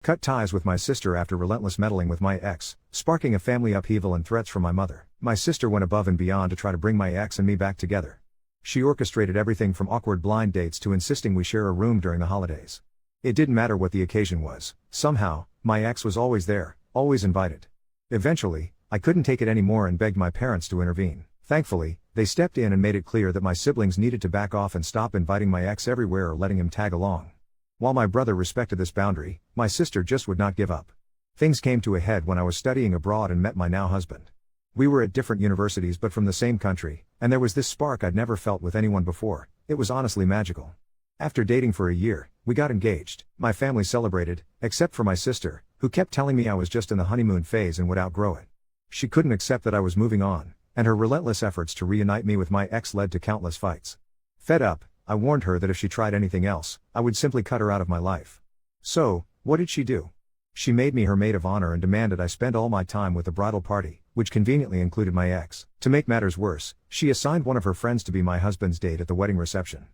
Cut ties with my sister after relentless meddling with my ex, sparking a family upheaval and threats from my mother. My sister went above and beyond to try to bring my ex and me back together. She orchestrated everything from awkward blind dates to insisting we share a room during the holidays. It didn't matter what the occasion was, somehow, my ex was always there, always invited. Eventually, I couldn't take it anymore and begged my parents to intervene. Thankfully, they stepped in and made it clear that my siblings needed to back off and stop inviting my ex everywhere or letting him tag along. While my brother respected this boundary, my sister just would not give up. Things came to a head when I was studying abroad and met my now husband. We were at different universities but from the same country, and there was this spark I'd never felt with anyone before. It was honestly magical. After dating for a year, we got engaged. My family celebrated, except for my sister, who kept telling me I was just in the honeymoon phase and would outgrow it. She couldn't accept that I was moving on, and her relentless efforts to reunite me with my ex led to countless fights. Fed up, I warned her that if she tried anything else, I would simply cut her out of my life. So, what did she do? She made me her maid of honor and demanded I spend all my time with the bridal party, which conveniently included my ex. To make matters worse, she assigned one of her friends to be my husband's date at the wedding reception.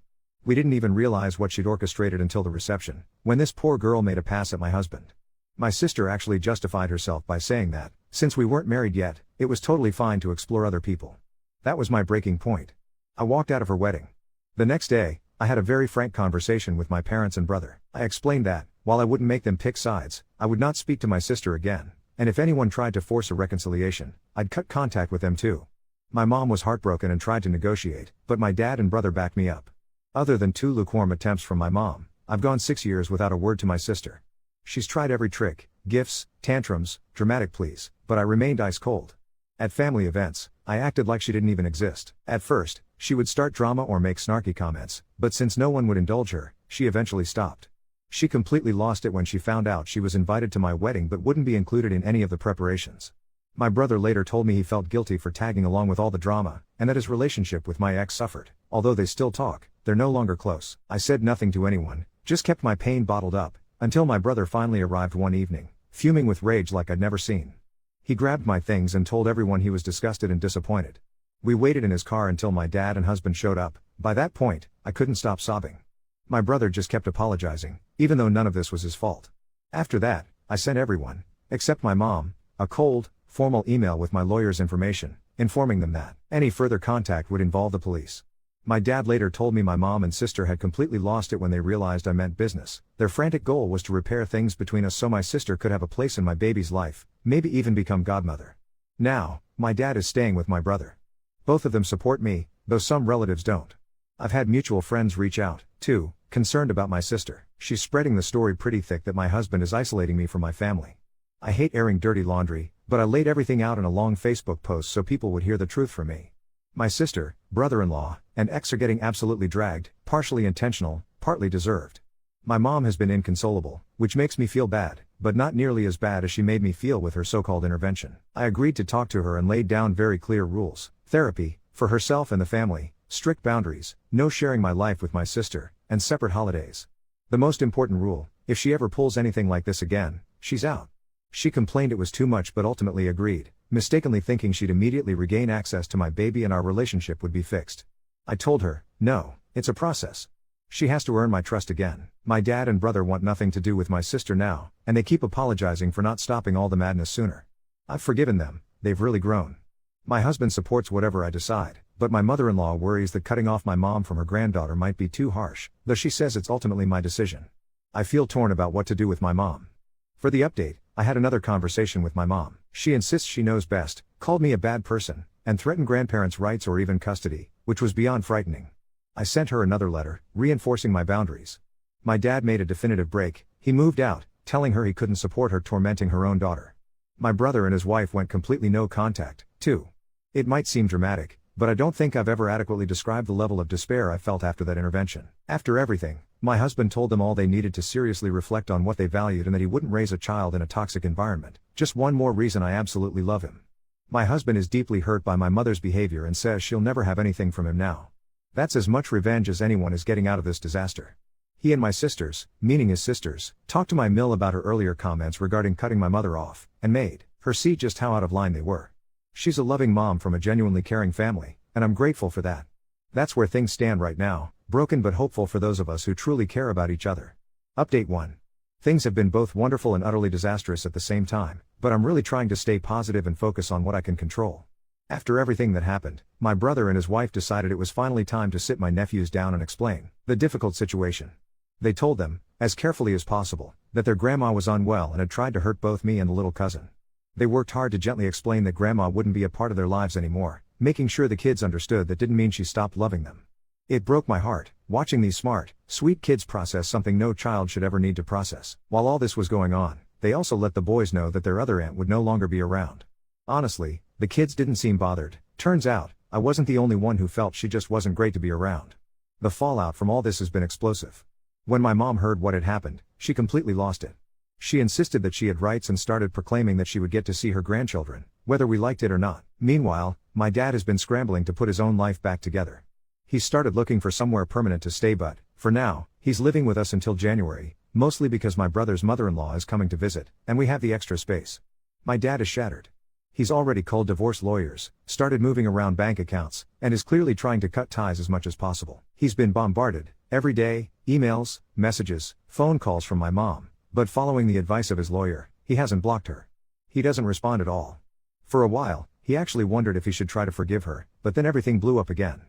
We didn't even realize what she'd orchestrated until the reception, when this poor girl made a pass at my husband. My sister actually justified herself by saying that, since we weren't married yet, it was totally fine to explore other people. That was my breaking point. I walked out of her wedding. The next day, I had a very frank conversation with my parents and brother. I explained that, while I wouldn't make them pick sides, I would not speak to my sister again, and if anyone tried to force a reconciliation, I'd cut contact with them too. My mom was heartbroken and tried to negotiate, but my dad and brother backed me up. Other than 2 lukewarm attempts from my mom, I've gone 6 years without a word to my sister. She's tried every trick, gifts, tantrums, dramatic pleas, but I remained ice cold. At family events, I acted like she didn't even exist. At first, she would start drama or make snarky comments, but since no one would indulge her, she eventually stopped. She completely lost it when she found out she was invited to my wedding but wouldn't be included in any of the preparations. My brother later told me he felt guilty for tagging along with all the drama, and that his relationship with my ex suffered. Although they still talk, they're no longer close. I said nothing to anyone, just kept my pain bottled up, until my brother finally arrived one evening, fuming with rage like I'd never seen. He grabbed my things and told everyone he was disgusted and disappointed. We waited in his car until my dad and husband showed up. By that point, I couldn't stop sobbing. My brother just kept apologizing, even though none of this was his fault. After that, I sent everyone, except my mom, a cold, formal email with my lawyer's information, informing them that any further contact would involve the police. My dad later told me my mom and sister had completely lost it when they realized I meant business. Their frantic goal was to repair things between us so my sister could have a place in my baby's life, maybe even become godmother. Now, my dad is staying with my brother. Both of them support me, though some relatives don't. I've had mutual friends reach out, too, concerned about my sister. She's spreading the story pretty thick that my husband is isolating me from my family. I hate airing dirty laundry, but I laid everything out in a long Facebook post so people would hear the truth from me. My sister, brother-in-law, and ex are getting absolutely dragged, partially intentional, partly deserved. My mom has been inconsolable, which makes me feel bad, but not nearly as bad as she made me feel with her so-called intervention. I agreed to talk to her and laid down very clear rules: therapy, for herself and the family, strict boundaries, no sharing my life with my sister, and separate holidays. The most important rule: if she ever pulls anything like this again, she's out. She complained it was too much but ultimately agreed, mistakenly thinking she'd immediately regain access to my baby and our relationship would be fixed. I told her, no, it's a process. She has to earn my trust again. My dad and brother want nothing to do with my sister now, and they keep apologizing for not stopping all the madness sooner. I've forgiven them, they've really grown. My husband supports whatever I decide, but my mother-in-law worries that cutting off my mom from her granddaughter might be too harsh, though she says it's ultimately my decision. I feel torn about what to do with my mom. For the update, I had another conversation with my mom. She insists she knows best, called me a bad person, and threatened grandparents' rights or even custody, which was beyond frightening. I sent her another letter, reinforcing my boundaries. My dad made a definitive break. He moved out, telling her he couldn't support her tormenting her own daughter. My brother and his wife went completely no contact, too. It might seem dramatic, but I don't think I've ever adequately described the level of despair I felt after that intervention. After everything, my husband told them all they needed to seriously reflect on what they valued and that he wouldn't raise a child in a toxic environment. Just one more reason I absolutely love him. My husband is deeply hurt by my mother's behavior and says she'll never have anything from him now. That's as much revenge as anyone is getting out of this disaster. He and my sisters, meaning his sisters, talked to my mill about her earlier comments regarding cutting my mother off, and made her see just how out of line they were. She's a loving mom from a genuinely caring family, and I'm grateful for that. That's where things stand right now, broken but hopeful for those of us who truly care about each other. Update 1. Things have been both wonderful and utterly disastrous at the same time, but I'm really trying to stay positive and focus on what I can control. After everything that happened, my brother and his wife decided it was finally time to sit my nephews down and explain the difficult situation. They told them, as carefully as possible, that their grandma was unwell and had tried to hurt both me and the little cousin. They worked hard to gently explain that grandma wouldn't be a part of their lives anymore, making sure the kids understood that didn't mean she stopped loving them. It broke my heart, watching these smart, sweet kids process something no child should ever need to process. While all this was going on, they also let the boys know that their other aunt would no longer be around. Honestly, the kids didn't seem bothered. Turns out, I wasn't the only one who felt she just wasn't great to be around. The fallout from all this has been explosive. When my mom heard what had happened, she completely lost it. She insisted that she had rights and started proclaiming that she would get to see her grandchildren, whether we liked it or not. Meanwhile, my dad has been scrambling to put his own life back together. He started looking for somewhere permanent to stay, but, for now, he's living with us until January, mostly because my brother's mother-in-law is coming to visit, and we have the extra space. My dad is shattered. He's already called divorce lawyers, started moving around bank accounts, and is clearly trying to cut ties as much as possible. He's been bombarded, every day, emails, messages, phone calls from my mom, but following the advice of his lawyer, he hasn't blocked her. He doesn't respond at all. For a while, he actually wondered if he should try to forgive her, but then everything blew up again.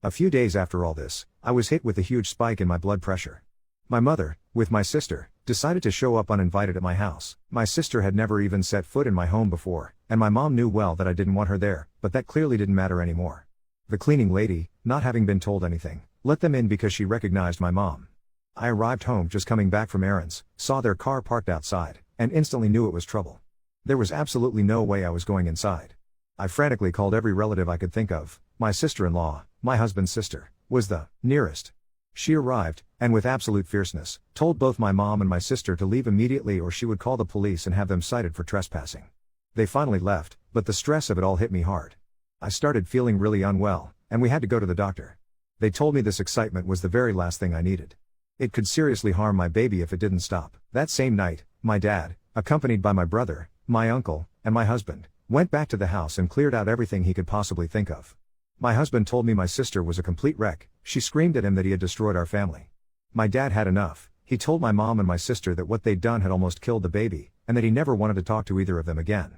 A few days after all this, I was hit with a huge spike in my blood pressure. My mother, with my sister, decided to show up uninvited at my house. My sister had never even set foot in my home before, and my mom knew well that I didn't want her there, but that clearly didn't matter anymore. The cleaning lady, not having been told anything, let them in because she recognized my mom. I arrived home just coming back from errands, saw their car parked outside, and instantly knew it was trouble. There was absolutely no way I was going inside. I frantically called every relative I could think of. My sister-in-law, my husband's sister, was the nearest. She arrived, and with absolute fierceness, told both my mom and my sister to leave immediately or she would call the police and have them cited for trespassing. They finally left, but the stress of it all hit me hard. I started feeling really unwell, and we had to go to the doctor. They told me this excitement was the very last thing I needed. It could seriously harm my baby if it didn't stop. That same night, my dad, accompanied by my brother, my uncle, and my husband, went back to the house and cleared out everything he could possibly think of. My husband told me my sister was a complete wreck. She screamed at him that he had destroyed our family. My dad had enough. He told my mom and my sister that what they'd done had almost killed the baby, and that he never wanted to talk to either of them again.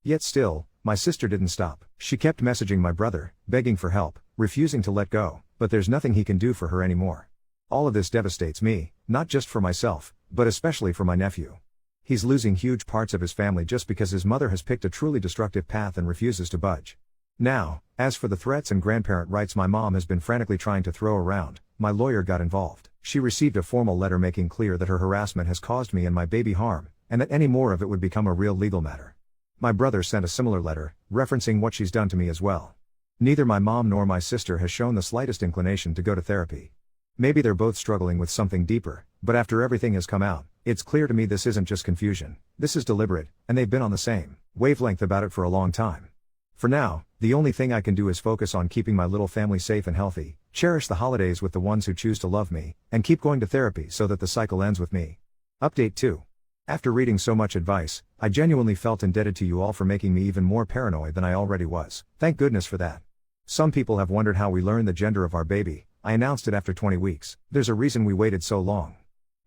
Yet still, my sister didn't stop. She kept messaging my brother, begging for help, refusing to let go, but there's nothing he can do for her anymore. All of this devastates me, not just for myself, but especially for my nephew. He's losing huge parts of his family just because his mother has picked a truly destructive path and refuses to budge. Now, as for the threats and grandparent rights my mom has been frantically trying to throw around, my lawyer got involved. She received a formal letter making clear that her harassment has caused me and my baby harm, and that any more of it would become a real legal matter. My brother sent a similar letter, referencing what she's done to me as well. Neither my mom nor my sister has shown the slightest inclination to go to therapy. Maybe they're both struggling with something deeper, but after everything has come out, it's clear to me this isn't just confusion, this is deliberate, and they've been on the same wavelength about it for a long time. For now, the only thing I can do is focus on keeping my little family safe and healthy, cherish the holidays with the ones who choose to love me, and keep going to therapy so that the cycle ends with me. Update 2. After reading so much advice, I genuinely felt indebted to you all for making me even more paranoid than I already was. Thank goodness for that. Some people have wondered how we learned the gender of our baby. I announced it after 20 weeks. There's a reason we waited so long.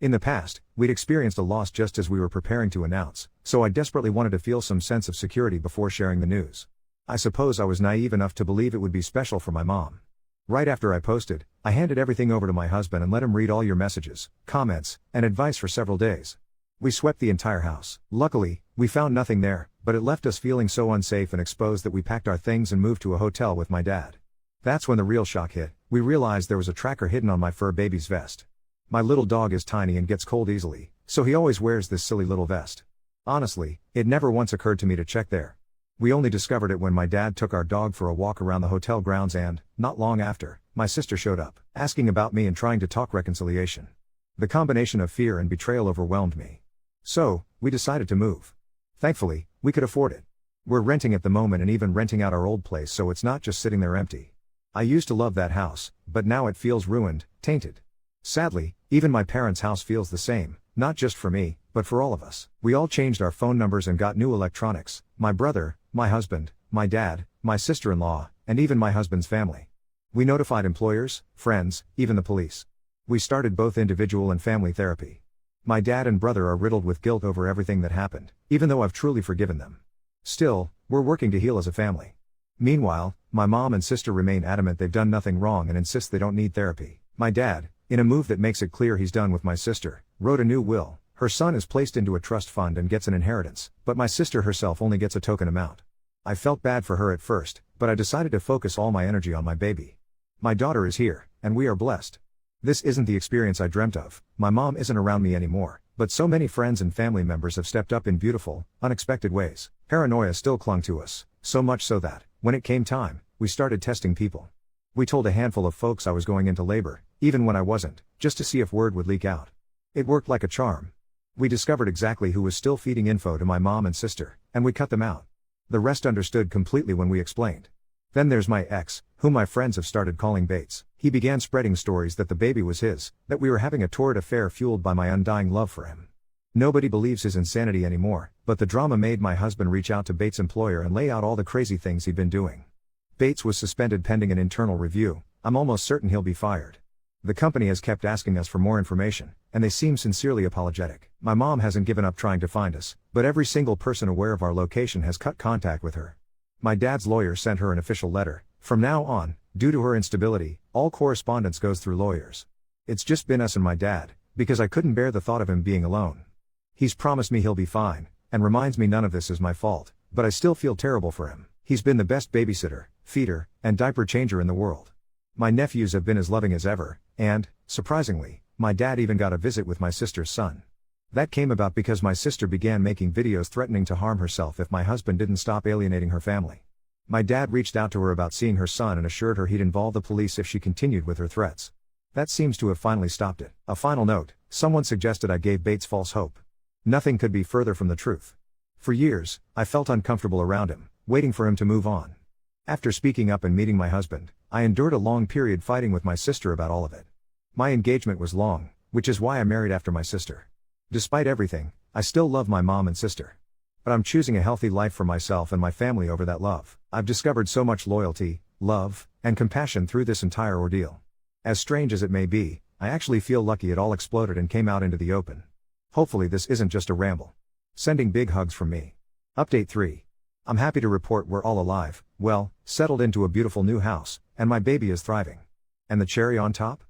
In the past, we'd experienced a loss just as we were preparing to announce, so I desperately wanted to feel some sense of security before sharing the news. I suppose I was naive enough to believe it would be special for my mom. Right after I posted, I handed everything over to my husband and let him read all your messages, comments, and advice for several days. We swept the entire house. Luckily, we found nothing there, but it left us feeling so unsafe and exposed that we packed our things and moved to a hotel with my dad. That's when the real shock hit. We realized there was a tracker hidden on my fur baby's vest. My little dog is tiny and gets cold easily, so he always wears this silly little vest. Honestly, it never once occurred to me to check there. We only discovered it when my dad took our dog for a walk around the hotel grounds and, not long after, my sister showed up, asking about me and trying to talk reconciliation. The combination of fear and betrayal overwhelmed me. So, we decided to move. Thankfully, we could afford it. We're renting at the moment and even renting out our old place so it's not just sitting there empty. I used to love that house, but now it feels ruined, tainted. Sadly, even my parents' house feels the same, not just for me, but for all of us. We all changed our phone numbers and got new electronics, my brother, my husband, my dad, my sister-in-law, and even my husband's family. We notified employers, friends, even the police. We started both individual and family therapy. My dad and brother are riddled with guilt over everything that happened, even though I've truly forgiven them. Still, we're working to heal as a family. Meanwhile, my mom and sister remain adamant they've done nothing wrong and insist they don't need therapy. My dad, in a move that makes it clear he's done with my sister, wrote a new will. Her son is placed into a trust fund and gets an inheritance, but my sister herself only gets a token amount. I felt bad for her at first, but I decided to focus all my energy on my baby. My daughter is here, and we are blessed. This isn't the experience I dreamt of. My mom isn't around me anymore, but so many friends and family members have stepped up in beautiful, unexpected ways. Paranoia still clung to us, so much so that, when it came time, we started testing people. We told a handful of folks I was going into labor, even when I wasn't, just to see if word would leak out. It worked like a charm. We discovered exactly who was still feeding info to my mom and sister, and we cut them out. The rest understood completely when we explained. Then there's my ex, whom my friends have started calling Bates. He began spreading stories that the baby was his, that we were having a torrid affair fueled by my undying love for him. Nobody believes his insanity anymore, but the drama made my husband reach out to Bates' employer and lay out all the crazy things he'd been doing. Bates was suspended pending an internal review. I'm almost certain he'll be fired. The company has kept asking us for more information, and they seem sincerely apologetic. My mom hasn't given up trying to find us, but every single person aware of our location has cut contact with her. My dad's lawyer sent her an official letter. From now on, due to her instability, all correspondence goes through lawyers. It's just been us and my dad, because I couldn't bear the thought of him being alone. He's promised me he'll be fine, and reminds me none of this is my fault, but I still feel terrible for him. He's been the best babysitter, feeder, and diaper changer in the world. My nephews have been as loving as ever, and, surprisingly, my dad even got a visit with my sister's son. That came about because my sister began making videos threatening to harm herself if my husband didn't stop alienating her family. My dad reached out to her about seeing her son and assured her he'd involve the police if she continued with her threats. That seems to have finally stopped it. A final note, someone suggested I gave Bates false hope. Nothing could be further from the truth. For years, I felt uncomfortable around him, waiting for him to move on. After speaking up and meeting my husband, I endured a long period fighting with my sister about all of it. My engagement was long, which is why I married after my sister. Despite everything, I still love my mom and sister. But I'm choosing a healthy life for myself and my family over that love. I've discovered so much loyalty, love, and compassion through this entire ordeal. As strange as it may be, I actually feel lucky it all exploded and came out into the open. Hopefully this isn't just a ramble. Sending big hugs from me. Update 3. I'm happy to report we're all alive, well, settled into a beautiful new house, and my baby is thriving. And the cherry on top?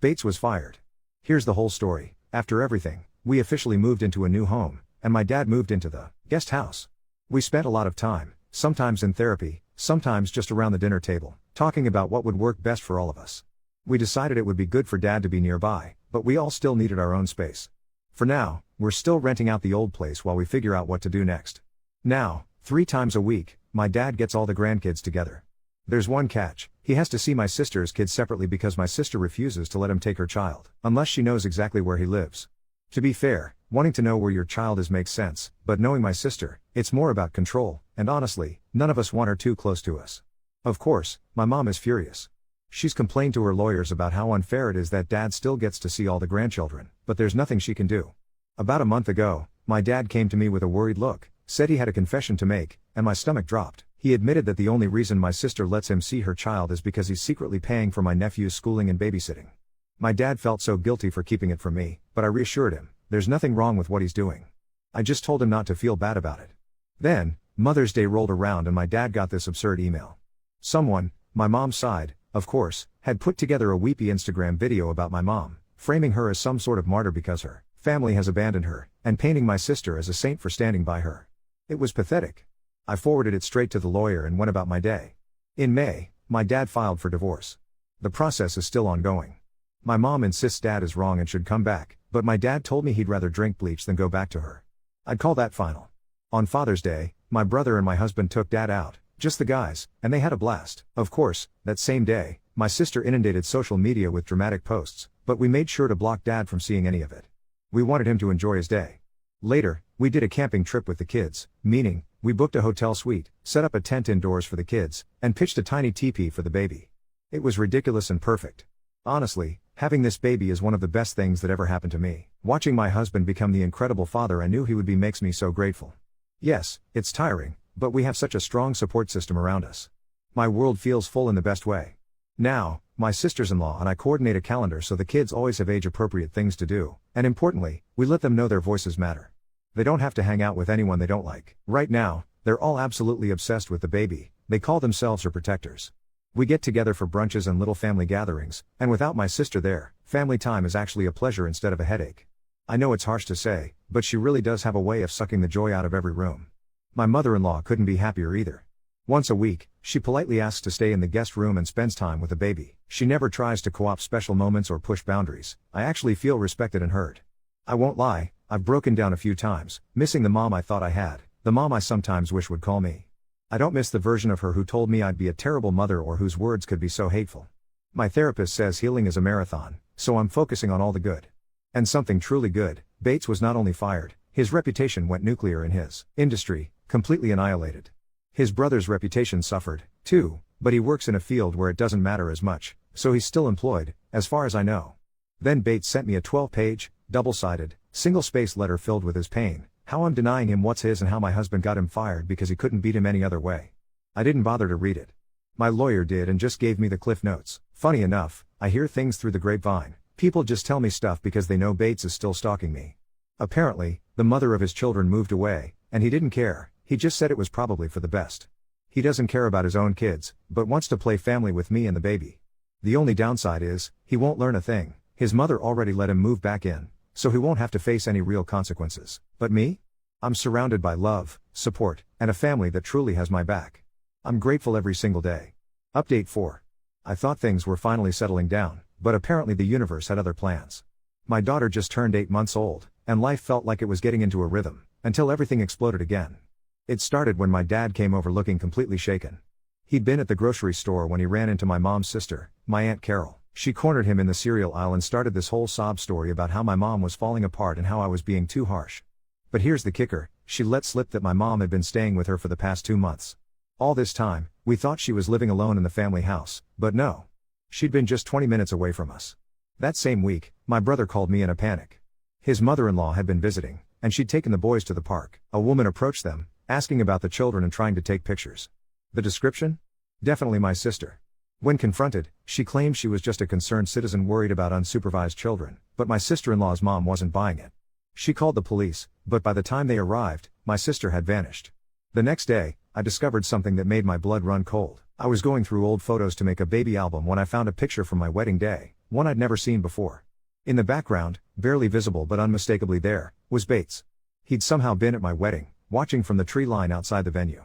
Bates was fired. Here's the whole story. After everything, we officially moved into a new home, and my dad moved into the guest house. We spent a lot of time, sometimes in therapy, sometimes just around the dinner table, talking about what would work best for all of us. We decided it would be good for dad to be nearby, but we all still needed our own space. For now, we're still renting out the old place while we figure out what to do next. Now, 3 times a week, my dad gets all the grandkids together. There's one catch: he has to see my sister's kids separately because my sister refuses to let him take her child, unless she knows exactly where he lives. To be fair, wanting to know where your child is makes sense, but knowing my sister, it's more about control, and honestly, none of us want her too close to us. Of course, my mom is furious. She's complained to her lawyers about how unfair it is that dad still gets to see all the grandchildren, but there's nothing she can do. About a month ago, my dad came to me with a worried look, said he had a confession to make, and my stomach dropped. He admitted that the only reason my sister lets him see her child is because he's secretly paying for my nephew's schooling and babysitting. My dad felt so guilty for keeping it from me, but I reassured him, there's nothing wrong with what he's doing. I just told him not to feel bad about it. Then, Mother's Day rolled around and my dad got this absurd email. Someone, my mom's side, of course, had put together a weepy Instagram video about my mom, framing her as some sort of martyr because her family has abandoned her, and painting my sister as a saint for standing by her. It was pathetic. I forwarded it straight to the lawyer and went about my day. In May, my dad filed for divorce. The process is still ongoing. My mom insists dad is wrong and should come back, but my dad told me he'd rather drink bleach than go back to her. I'd call that final. On Father's Day, my brother and my husband took dad out, just the guys, and they had a blast. Of course, that same day, my sister inundated social media with dramatic posts, but we made sure to block dad from seeing any of it. We wanted him to enjoy his day. Later, we did a camping trip with the kids, meaning, we booked a hotel suite, set up a tent indoors for the kids, and pitched a tiny teepee for the baby. It was ridiculous and perfect. Honestly, having this baby is one of the best things that ever happened to me. Watching my husband become the incredible father I knew he would be makes me so grateful. Yes, it's tiring, but we have such a strong support system around us. My world feels full in the best way. Now, my sisters-in-law and I coordinate a calendar so the kids always have age-appropriate things to do, and importantly, we let them know their voices matter. They don't have to hang out with anyone they don't like. Right now, they're all absolutely obsessed with the baby. They call themselves her protectors. We get together for brunches and little family gatherings, and without my sister there, family time is actually a pleasure instead of a headache. I know it's harsh to say, but she really does have a way of sucking the joy out of every room. My mother-in-law couldn't be happier either. Once a week, she politely asks to stay in the guest room and spends time with the baby. She never tries to co-opt special moments or push boundaries. I actually feel respected and heard. I won't lie, I've broken down a few times, missing the mom I thought I had, the mom I sometimes wish would call me. I don't miss the version of her who told me I'd be a terrible mother or whose words could be so hateful. My therapist says healing is a marathon, so I'm focusing on all the good. And something truly good, Bates was not only fired, his reputation went nuclear in his industry, completely annihilated. His brother's reputation suffered, too, but he works in a field where it doesn't matter as much, so he's still employed, as far as I know. Then Bates sent me a 12-page, double-sided, single-spaced letter filled with his pain, how I'm denying him what's his and how my husband got him fired because he couldn't beat him any other way. I didn't bother to read it. My lawyer did and just gave me the cliff notes. Funny enough, I hear things through the grapevine. People just tell me stuff because they know Bates is still stalking me. Apparently, the mother of his children moved away, and he didn't care. He just said it was probably for the best. He doesn't care about his own kids, but wants to play family with me and the baby. The only downside is, he won't learn a thing. His mother already let him move back in, so he won't have to face any real consequences. But me? I'm surrounded by love, support, and a family that truly has my back. I'm grateful every single day. Update 4. I thought things were finally settling down, but apparently the universe had other plans. My daughter just turned 8 months old, and life felt like it was getting into a rhythm, until everything exploded again. It started when my dad came over looking completely shaken. He'd been at the grocery store when he ran into my mom's sister, my Aunt Carol. She cornered him in the cereal aisle and started this whole sob story about how my mom was falling apart and how I was being too harsh. But here's the kicker, she let slip that my mom had been staying with her for the past 2 months. All this time, we thought she was living alone in the family house, but no. She'd been just 20 minutes away from us. That same week, my brother called me in a panic. His mother-in-law had been visiting, and she'd taken the boys to the park. A woman approached them, asking about the children and trying to take pictures. The description? Definitely my sister. When confronted, she claimed she was just a concerned citizen worried about unsupervised children, but my sister-in-law's mom wasn't buying it. She called the police, but by the time they arrived, my sister had vanished. The next day, I discovered something that made my blood run cold. I was going through old photos to make a baby album when I found a picture from my wedding day, one I'd never seen before. In the background, barely visible but unmistakably there, was Bates. He'd somehow been at my wedding, watching from the tree line outside the venue.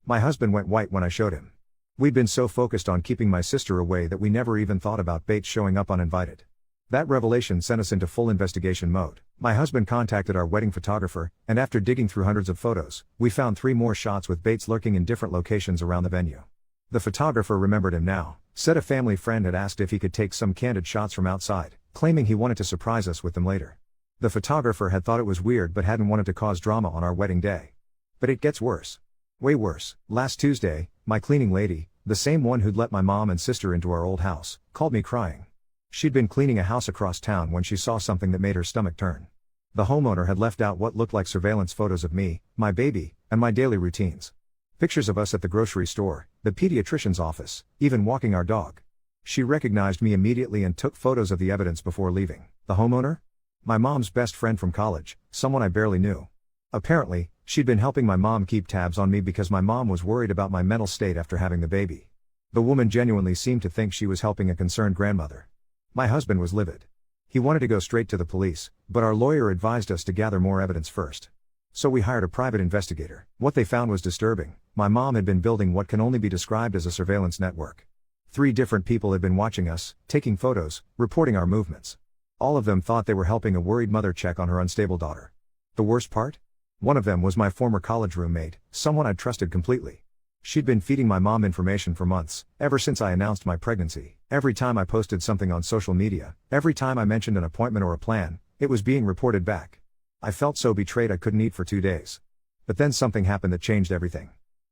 My husband went white when I showed him. We'd been so focused on keeping my sister away that we never even thought about Bates showing up uninvited. That revelation sent us into full investigation mode. My husband contacted our wedding photographer, and after digging through hundreds of photos, we found 3 more shots with Bates lurking in different locations around the venue. The photographer remembered him now, said a family friend had asked if he could take some candid shots from outside, claiming he wanted to surprise us with them later. The photographer had thought it was weird but hadn't wanted to cause drama on our wedding day. But it gets worse. Way worse. Last Tuesday, my cleaning lady, the same one who'd let my mom and sister into our old house, called me crying. She'd been cleaning a house across town when she saw something that made her stomach turn. The homeowner had left out what looked like surveillance photos of me, my baby, and my daily routines. Pictures of us at the grocery store, the pediatrician's office, even walking our dog. She recognized me immediately and took photos of the evidence before leaving. The homeowner? My mom's best friend from college, someone I barely knew. Apparently, she'd been helping my mom keep tabs on me because my mom was worried about my mental state after having the baby. The woman genuinely seemed to think she was helping a concerned grandmother. My husband was livid. He wanted to go straight to the police, but our lawyer advised us to gather more evidence first. So we hired a private investigator. What they found was disturbing. My mom had been building what can only be described as a surveillance network. 3 different people had been watching us, taking photos, reporting our movements. All of them thought they were helping a worried mother check on her unstable daughter. The worst part? One of them was my former college roommate, someone I'd trusted completely. She'd been feeding my mom information for months, ever since I announced my pregnancy. Every time I posted something on social media, every time I mentioned an appointment or a plan, it was being reported back. I felt so betrayed I couldn't eat for 2 days. But then something happened that changed everything.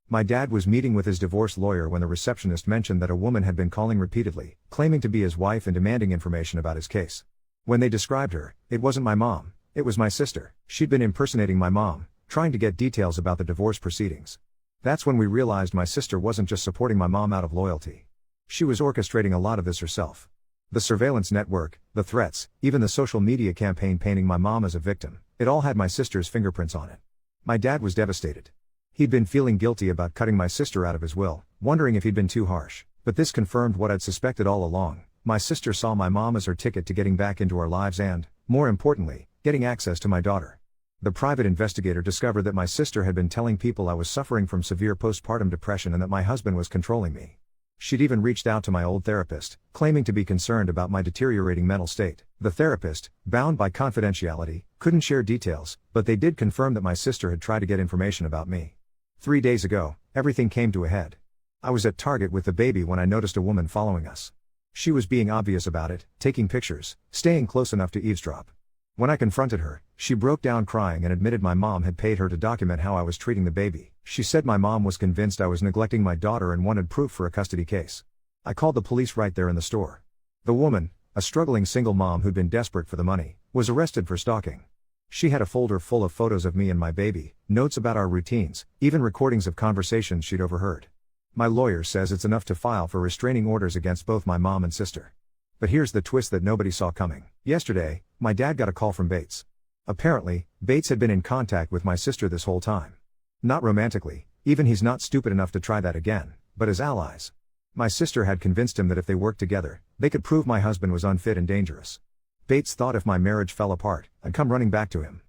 My dad was meeting with his divorce lawyer when the receptionist mentioned that a woman had been calling repeatedly, claiming to be his wife and demanding information about his case. When they described her, it wasn't my mom, it was my sister. She'd been impersonating my mom, trying to get details about the divorce proceedings. That's when we realized my sister wasn't just supporting my mom out of loyalty. She was orchestrating a lot of this herself. The surveillance network, the threats, even the social media campaign painting my mom as a victim, it all had my sister's fingerprints on it. My dad was devastated. He'd been feeling guilty about cutting my sister out of his will, wondering if he'd been too harsh. But this confirmed what I'd suspected all along. My sister saw my mom as her ticket to getting back into our lives and, more importantly, getting access to my daughter. The private investigator discovered that my sister had been telling people I was suffering from severe postpartum depression and that my husband was controlling me. She'd even reached out to my old therapist, claiming to be concerned about my deteriorating mental state. The therapist, bound by confidentiality, couldn't share details, but they did confirm that my sister had tried to get information about me. 3 days ago, everything came to a head. I was at Target with the baby when I noticed a woman following us. She was being obvious about it, taking pictures, staying close enough to eavesdrop. When I confronted her, she broke down crying and admitted my mom had paid her to document how I was treating the baby. She said my mom was convinced I was neglecting my daughter and wanted proof for a custody case. I called the police right there in the store. The woman, a struggling single mom who'd been desperate for the money, was arrested for stalking. She had a folder full of photos of me and my baby, notes about our routines, even recordings of conversations she'd overheard. My lawyer says it's enough to file for restraining orders against both my mom and sister. But here's the twist that nobody saw coming. Yesterday, my dad got a call from Bates. Apparently, Bates had been in contact with my sister this whole time. Not romantically, even he's not stupid enough to try that again, but as allies. My sister had convinced him that if they worked together, they could prove my husband was unfit and dangerous. Bates thought if my marriage fell apart, I'd come running back to him.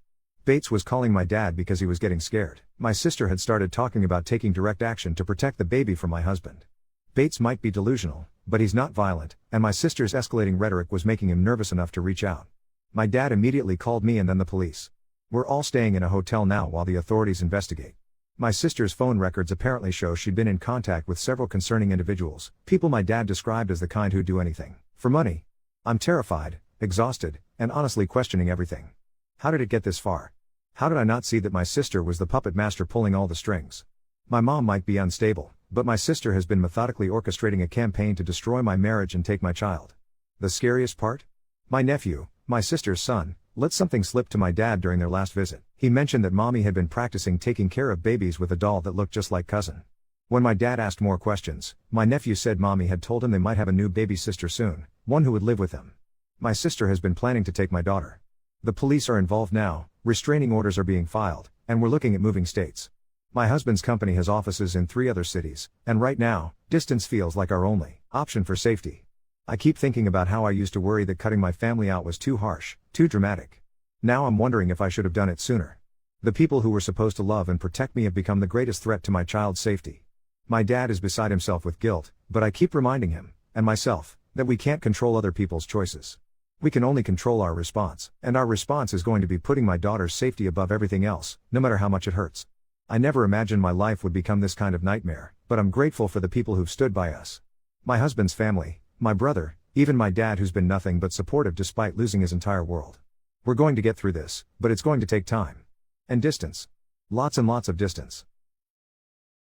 Bates was calling my dad because he was getting scared. My sister had started talking about taking direct action to protect the baby from my husband. Bates might be delusional, but he's not violent, and my sister's escalating rhetoric was making him nervous enough to reach out. My dad immediately called me and then the police. We're all staying in a hotel now while the authorities investigate. My sister's phone records apparently show she'd been in contact with several concerning individuals, people my dad described as the kind who'd do anything for money. I'm terrified, exhausted, and honestly questioning everything. How did it get this far? How did I not see that my sister was the puppet master pulling all the strings? My mom might be unstable, but my sister has been methodically orchestrating a campaign to destroy my marriage and take my child. The scariest part? My nephew, my sister's son, let something slip to my dad during their last visit. He mentioned that mommy had been practicing taking care of babies with a doll that looked just like cousin. When my dad asked more questions, my nephew said mommy had told him they might have a new baby sister soon, one who would live with them. My sister has been planning to take my daughter. The police are involved now, restraining orders are being filed, and we're looking at moving states. My husband's company has offices in 3 other cities, and right now, distance feels like our only option for safety. I keep thinking about how I used to worry that cutting my family out was too harsh, too dramatic. Now I'm wondering if I should have done it sooner. The people who were supposed to love and protect me have become the greatest threat to my child's safety. My dad is beside himself with guilt, but I keep reminding him, and myself, that we can't control other people's choices. We can only control our response, and our response is going to be putting my daughter's safety above everything else, no matter how much it hurts. I never imagined my life would become this kind of nightmare, but I'm grateful for the people who've stood by us. My husband's family, my brother, even my dad who's been nothing but supportive despite losing his entire world. We're going to get through this, but it's going to take time. And distance. Lots and lots of distance.